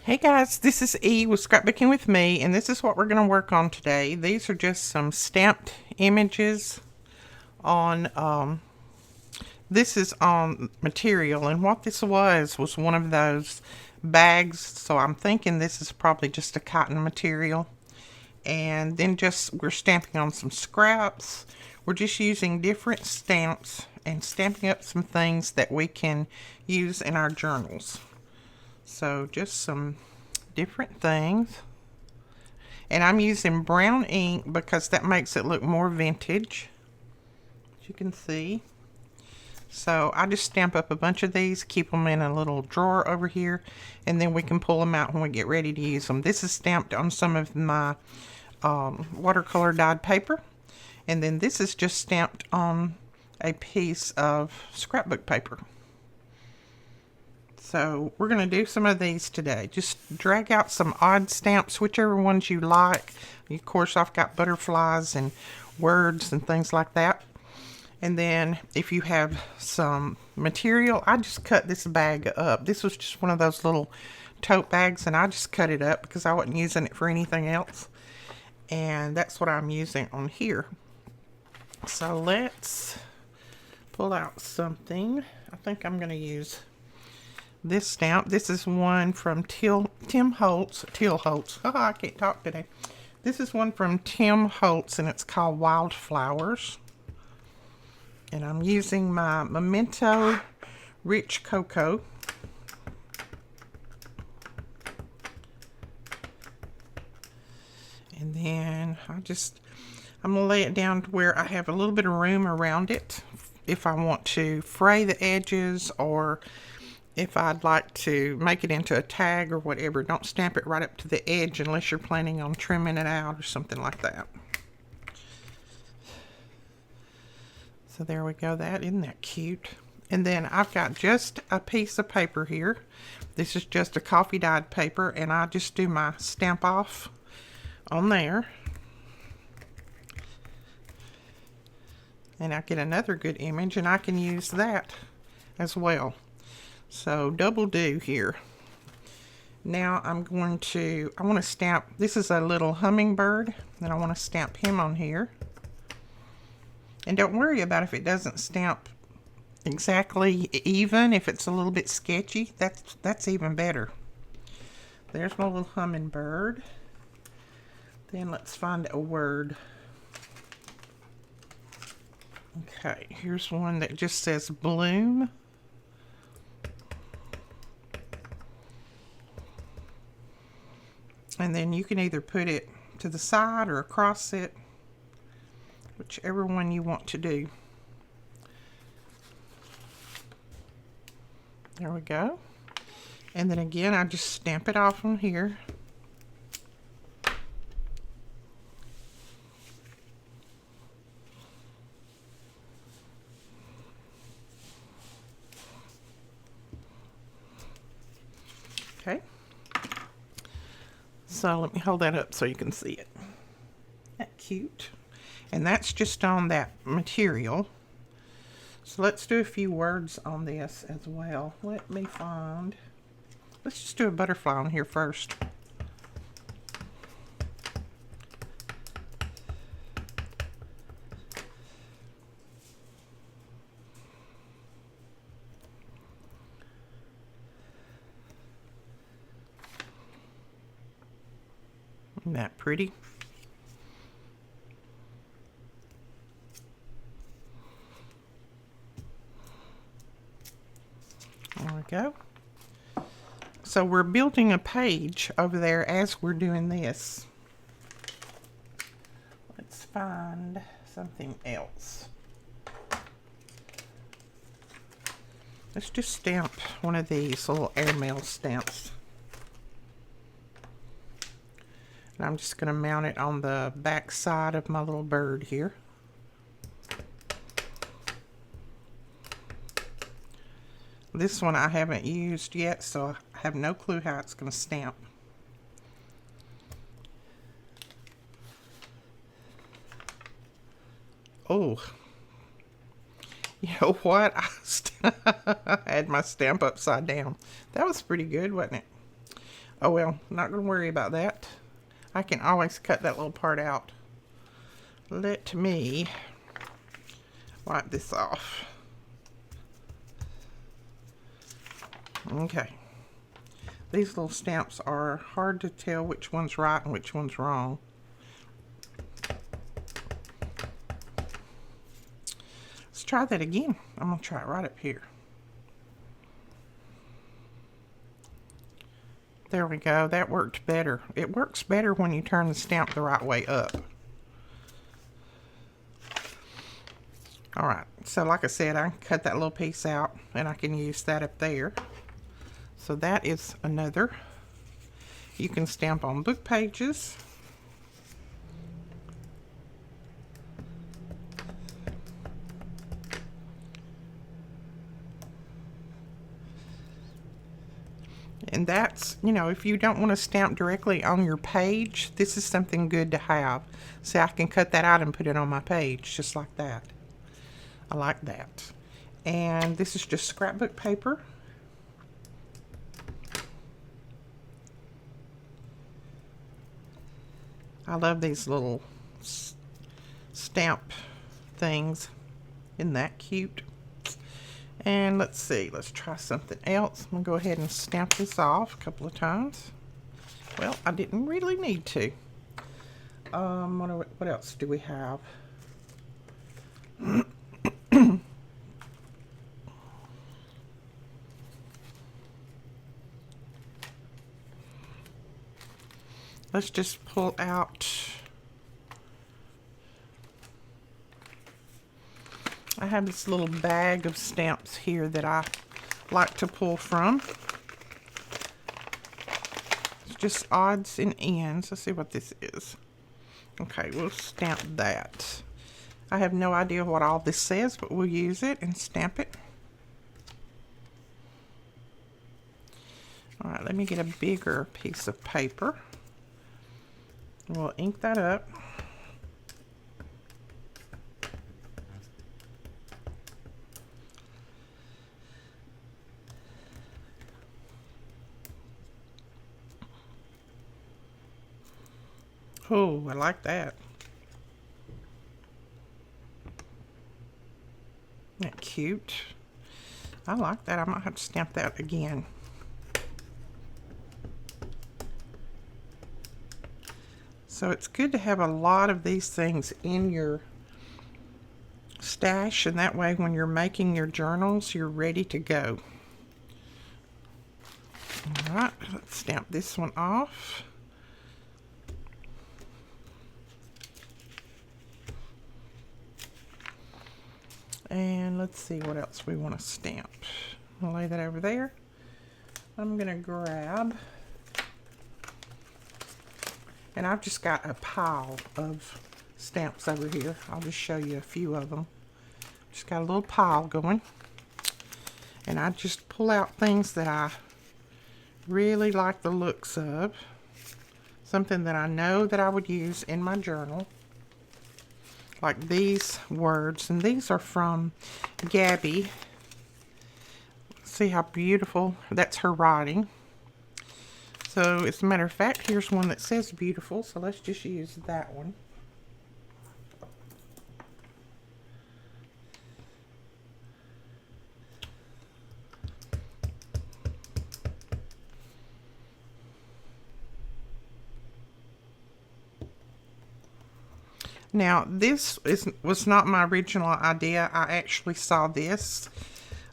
Hey guys, this is E with Scrapbooking with Me, and this is what we're going to work on today. These are just some stamped images on, this is on material, and what this was one of those bags, so I'm thinking this is probably just a cotton material. And then we're stamping on some scraps. We're just using different stamps and stamping up some things that we can use in our journals. So just some different things. And I'm using brown ink because that makes it look more vintage, as you can see. So I just stamp up a bunch of these, keep them in a little drawer over here, and then we can pull them out when we get ready to use them. This is stamped on some of my watercolor dyed paper, and then this is just stamped on a piece of scrapbook paper. So we're going to do some of these today. Just drag out some odd stamps, whichever ones you like. Of course, I've got butterflies and words and things like that. And then if you have some material, I just cut this bag up. This was just one of those little tote bags, and I just cut it up because I wasn't using it for anything else. And that's what I'm using on here. So let's pull out something. I think I'm going to use this stamp. This is one from Tim Holtz. Oh, I can't talk today. This is one from Tim Holtz, and it's called Wildflowers. And I'm using my Memento Rich Cocoa. And then I'm going to lay it down to where I have a little bit of room around it if I want to fray the edges, or if I'd like to make it into a tag or whatever. Don't stamp it right up to the edge unless you're planning on trimming it out or something like that. So there we go. Isn't that cute? And then I've got just a piece of paper here. This is just a coffee dyed paper, and I just do my stamp off on there. And I get another good image, and I can use that as well. So double do here. Now I want to stamp, this is a little hummingbird, and I want to stamp him on here. And don't worry about if it doesn't stamp exactly even. If it's a little bit sketchy, that's even better. There's my little hummingbird. Then let's find a word. Okay, here's one that just says bloom. And then you can either put it to the side or across it, whichever one you want to do. There we go. And then again, I just stamp it off on here. Okay. So let me hold that up so you can see it. That cute. And that's just on that material. So let's do a few words on this as well. Let's just do a butterfly on here first. Isn't that pretty? There we go. So we're building a page over there as we're doing this. Let's find something else. Let's just stamp one of these little airmail stamps. And I'm just going to mount it on the back side of my little bird here. This one I haven't used yet, so I have no clue how it's going to stamp. Oh, you know what? I had my stamp upside down. That was pretty good, wasn't it? Oh well, not gonna worry about that. I can always cut that little part out. Let me wipe this off. Okay. These little stamps are hard to tell which one's right and which one's wrong. Let's try that again. I'm gonna try it right up here. There we go. That worked better. It works better when you turn the stamp the right way up. Alright, so like I said, I can cut that little piece out and I can use that up there. So that is another. You can stamp on book pages. And that's, you know, if you don't want to stamp directly on your page, this is something good to have. So I can cut that out and put it on my page, just like that. I like that. And this is just scrapbook paper. I love these little stamp things. Isn't that cute? And let's see, let's try something else. I'm going to go ahead and stamp this off a couple of times. Well, I didn't really need to. What else do we have? Let's just pull out. I have this little bag of stamps here that I like to pull from. It's just odds and ends. Let's see what this is. Okay, we'll stamp that. I have no idea what all this says, but we'll use it and stamp it. All right, let me get a bigger piece of paper. We'll ink that up. Oh, I like that. Isn't that cute? I like that. I might have to stamp that again. So it's good to have a lot of these things in your stash, and that way when you're making your journals, you're ready to go. All right, let's stamp this one off. And let's see what else we want to stamp. I'll lay that over there. I'm going to grab, and I've just got a pile of stamps over here. I'll just show you a few of them. Just got a little pile going. And I just pull out things that I really like the looks of. Something that I know that I would use in my journal. Like these words, and these are from Gabby. See how beautiful, that's her writing. So as a matter of fact, here's one that says beautiful, so let's just use that one. Now, this was not my original idea. I actually saw this.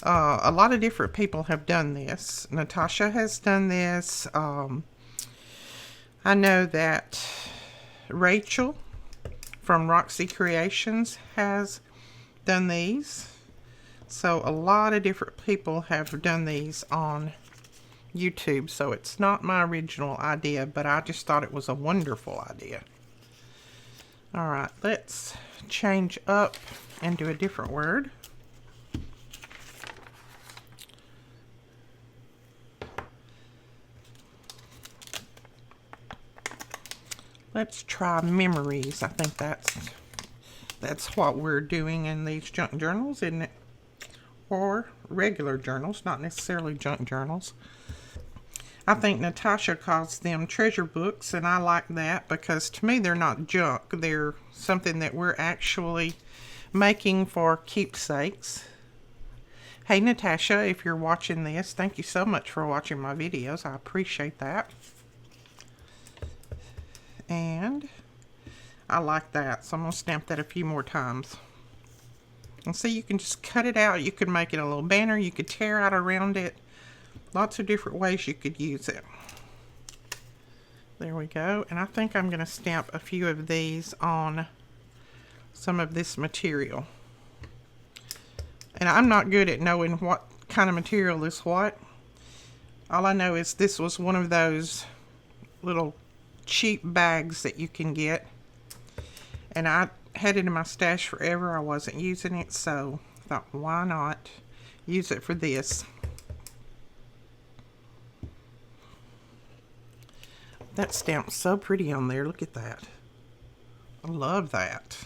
A lot of different people have done this. Natasha has done this. I know that Rachel from Roxy Creations has done these. So a lot of different people have done these on YouTube. So it's not my original idea, but I just thought it was a wonderful idea. Alright, let's change up and do a different word. Let's try memories. I think that's what we're doing in these junk journals, isn't it? Or regular journals, not necessarily junk journals. I think Natasha calls them treasure books, and I like that because to me they're not junk. They're something that we're actually making for keepsakes. Hey Natasha, if you're watching this, thank you so much for watching my videos. I appreciate that. And I like that, so I'm going to stamp that a few more times. And see, you can just cut it out. You could make it a little banner. You could tear out around it. Lots of different ways you could use it. There we go. And I think I'm going to stamp a few of these on some of this material. And I'm not good at knowing what kind of material is what. All I know is this was one of those little cheap bags that you can get. And I had it in my stash forever. I wasn't using it, so I thought, why not use it for this? That stamp's so pretty on there. Look at that. I love that.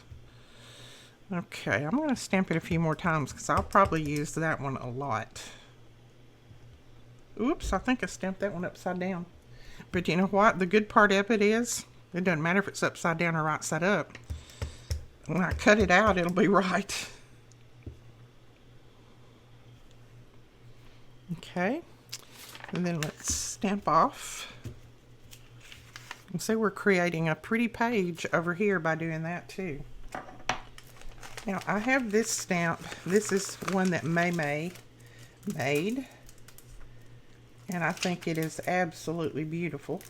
Okay, I'm going to stamp it a few more times because I'll probably use that one a lot. Oops, I think I stamped that one upside down. But you know what? The good part of it is, it doesn't matter if it's upside down or right side up. When I cut it out, it'll be right. Okay, and then let's stamp off. And see, we're creating a pretty page over here by doing that too. Now, I have this stamp. This is one that May made. And I think it is absolutely beautiful.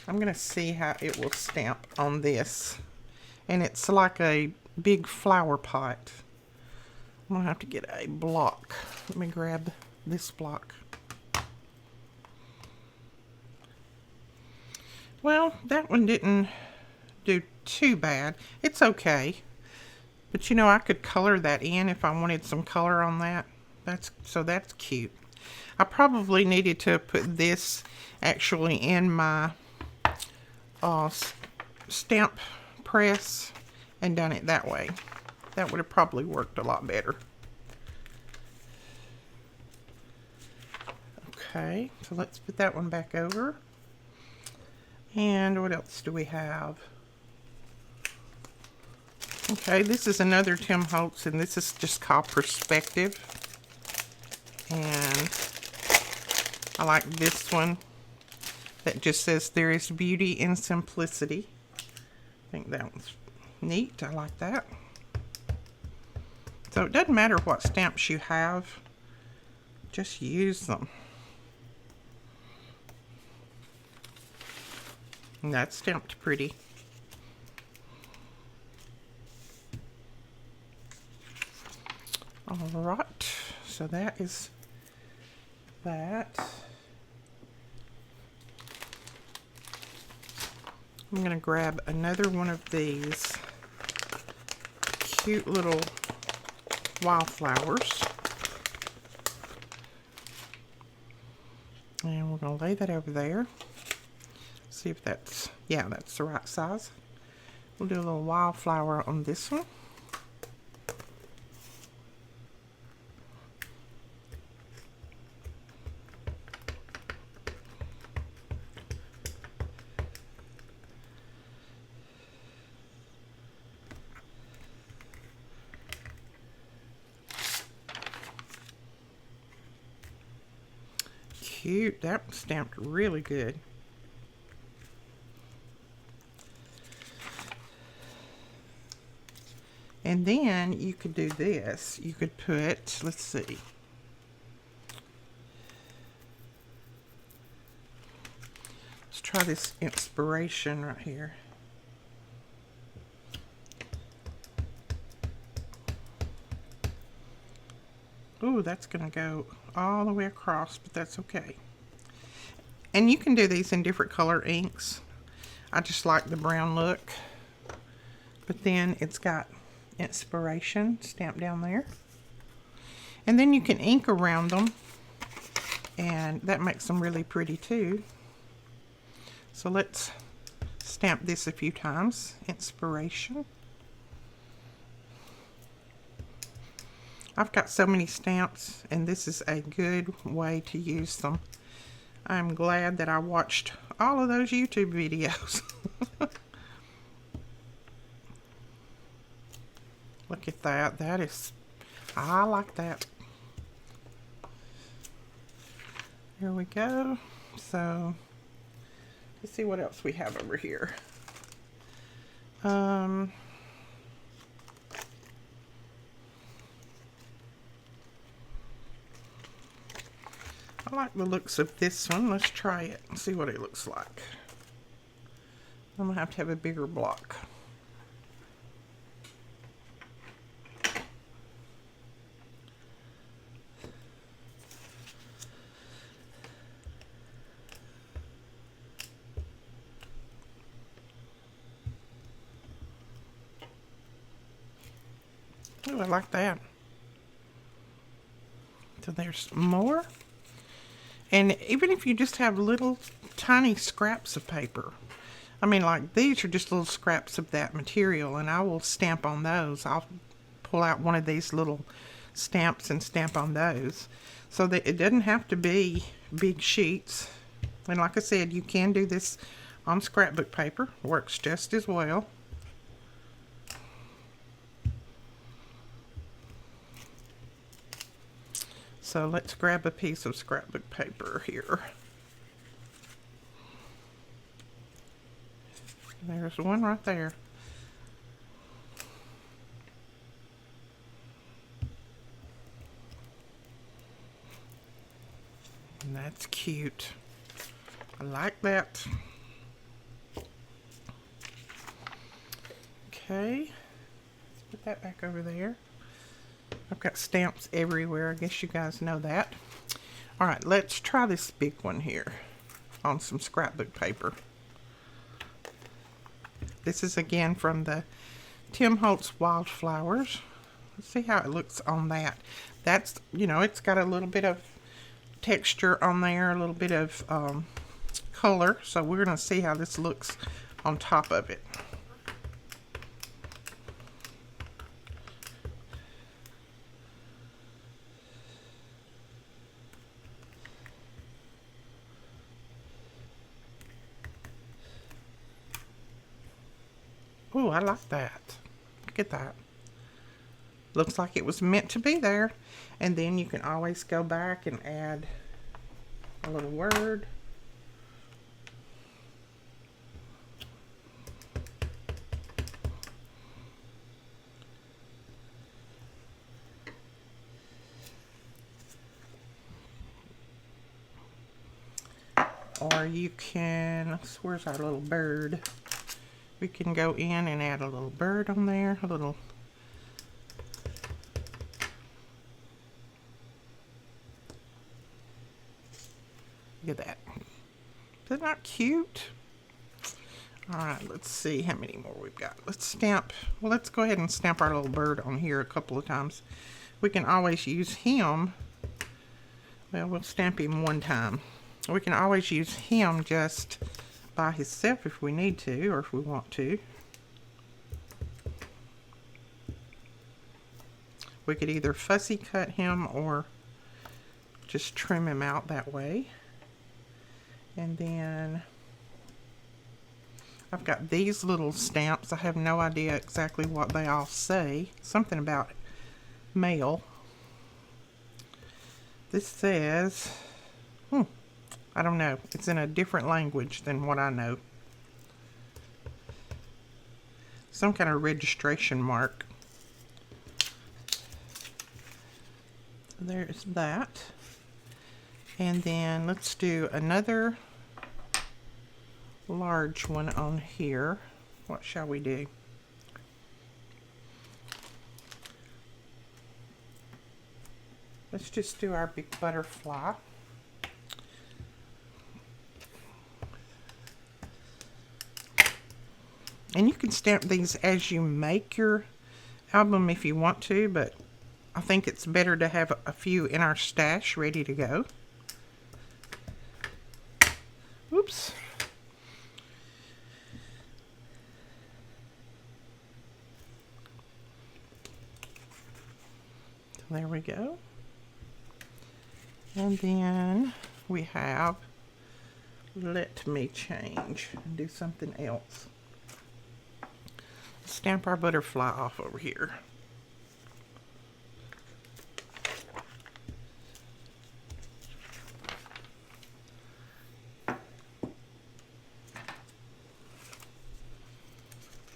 I'm going to see how it will stamp on this. And it's like a big flower pot. I'm going to have to get a block. Let me grab this block. Well, that one didn't do too bad. It's okay. But you know, I could color that in if I wanted some color on that. That's cute. I probably needed to put this actually in my stamp press and done it that way. That would have probably worked a lot better. Okay, so let's put that one back over. And what else do we have? Okay, this is another Tim Holtz, and this is just called Perspective. And I like this one that just says, there is beauty in simplicity. I think that one's neat. I like that. So it doesn't matter what stamps you have, just use them. And that's stamped pretty. Alright, so that is that. I'm going to grab another one of these cute little wildflowers. And we're going to lay that over there. See if that's, yeah, that's the right size. We'll do a little wildflower on this one. Cute. That stamped really good. And then you could do this. You could put, let's see. Let's try this inspiration right here. Ooh, that's going to go all the way across, but that's okay. And you can do these in different color inks. I just like the brown look. But then it's got inspiration stamped down there. And then you can ink around them. And that makes them really pretty too. So let's stamp this a few times. Inspiration. I've got so many stamps, and this is a good way to use them. I'm glad that I watched all of those YouTube videos. Look at that. That is, I like that. Here we go. So, let's see what else we have over here. I like the looks of this one. Let's try it and see what it looks like. I'm gonna have to have a bigger block. Oh, I like that. So there's more. And even if you just have little tiny scraps of paper, I mean, like these are just little scraps of that material, and I will stamp on those. I'll pull out one of these little stamps and stamp on those. So that it doesn't have to be big sheets. And like I said, you can do this on scrapbook paper. Works just as well. So let's grab a piece of scrapbook paper here. There's one right there. And that's cute. I like that. Okay. Let's put that back over there. I've got stamps everywhere. I guess you guys know that. Alright, let's try this big one here on some scrapbook paper. This is again from the Tim Holtz Wildflowers. Let's see how it looks on that. That's, you know, it's got a little bit of texture on there, a little bit of color. So we're going to see how this looks on top of it. Oh, I like that. Look at that. Looks like it was meant to be there. And then you can always go back and add a little word. Or you can, where's our little bird? We can go in and add a little bird on there, a little. Look at that. Is that not cute? All right, let's see how many more we've got. Let's stamp, well, let's go ahead and stamp our little bird on here a couple of times. We can always use him. Well, we'll stamp him one time. We can always use him just by himself if we need to, or if we want to. We could either fussy cut him or just trim him out that way. And then I've got these little stamps. I have no idea exactly what they all say. Something about mail. This says, I don't know. It's in a different language than what I know. Some kind of registration mark. There's that. And then let's do another large one on here. What shall we do? Let's just do our big butterfly. And you can stamp these as you make your album if you want to, but I think it's better to have a few in our stash ready to go. Oops. There we go. And then we have let me change and do something else. Stamp our butterfly off over here.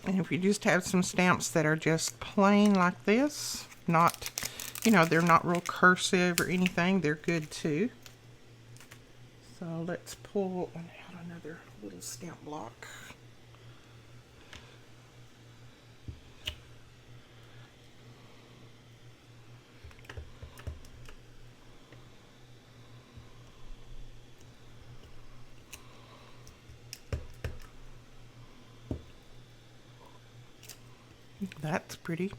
And if you just have some stamps that are just plain like this, not, you know, they're not real cursive or anything, they're good too. So let's pull out another little stamp block. That's pretty.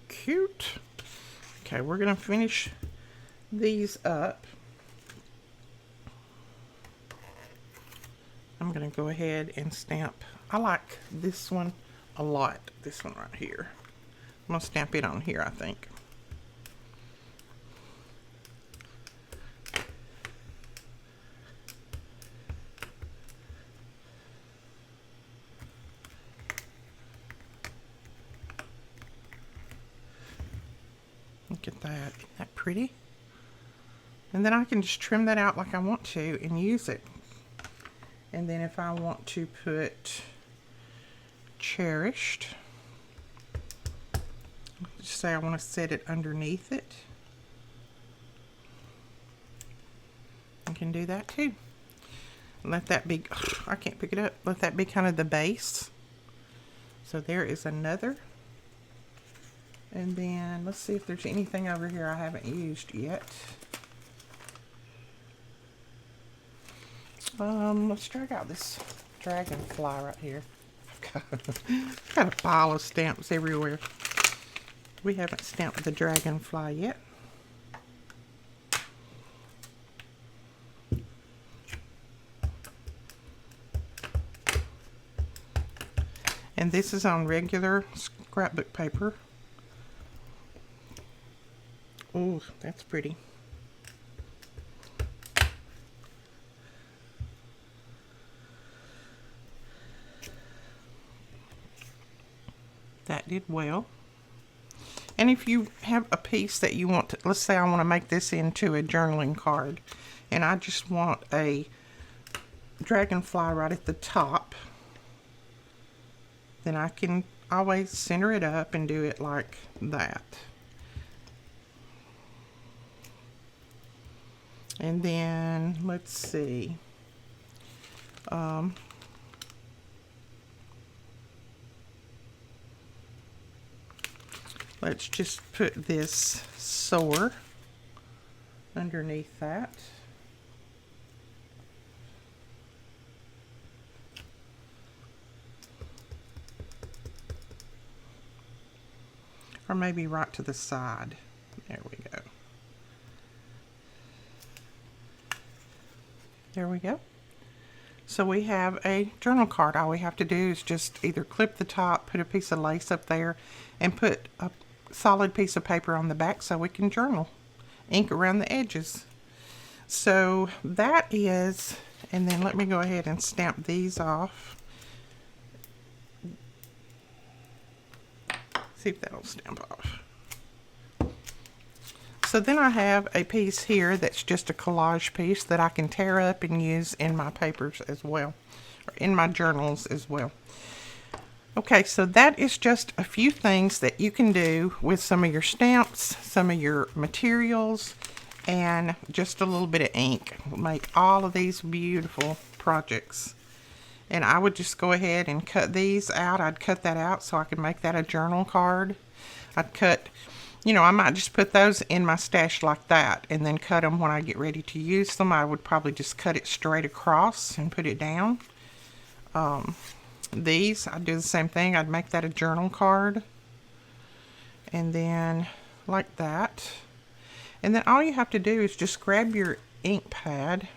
Cute. Okay, we're going to finish these up. I'm going to go ahead and stamp. I like this one a lot. This one right here. I'm going to stamp it on here, I think. Look at that. Isn't that pretty? And then I can just trim that out like I want to and use it. And then if I want to put cherished, just say I want to set it underneath it, I can do that too. Let that be, I can't pick it up, let that be kind of the base. So there is another. And then let's see if there's anything over here I haven't used yet. Let's drag out this dragonfly right here. I've got a pile of stamps everywhere. We haven't stamped the dragonfly yet. And this is on regular scrapbook paper. Oh, that's pretty. That did well. And if you have a piece that you want to, let's say I want to make this into a journaling card, and I just want a dragonfly right at the top, then I can always center it up and do it like that. And then, let's see. Let's just put this soar underneath that. Or maybe right to the side. There we go. There we go. So we have a journal card. All we have to do is just either clip the top, put a piece of lace up there, and put a solid piece of paper on the back so we can journal. Ink around the edges. So that is, and then let me go ahead and stamp these off. See if that'll stamp off. So then I have a piece here that's just a collage piece that I can tear up and use in my papers as well, or in my journals as well. Okay, so that is just a few things that you can do with some of your stamps, some of your materials, and just a little bit of ink. Make all of these beautiful projects. And I would just go ahead and cut these out. I'd cut that out so I could make that a journal card. I'd cut, you know, I might just put those in my stash like that and then cut them when I get ready to use them. I would probably just cut it straight across and put it down. These, I'd do the same thing. I'd make that a journal card. And then like that. And then all you have to do is just grab your ink pad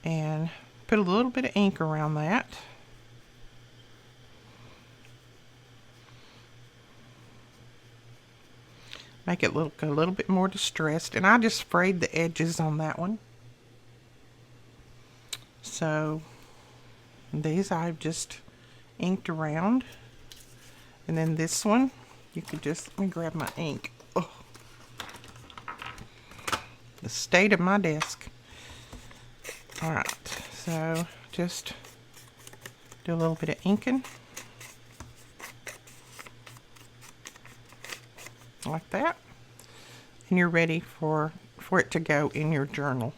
and put a little bit of ink around that. Make it look a little bit more distressed. And I just frayed the edges on that one. So these I've just inked around. And then this one, you could just, let me grab my ink. Oh, the state of my desk. Alright, so just do a little bit of inking. Like that. And you're ready for it to go in your journal.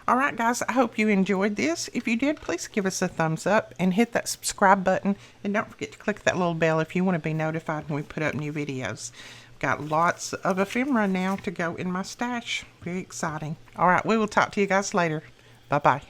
Alright guys, I hope you enjoyed this. If you did, please give us a thumbs up and hit that subscribe button. And don't forget to click that little bell if you want to be notified when we put up new videos. I've got lots of ephemera now to go in my stash. Very exciting. Alright, we will talk to you guys later. Bye-bye.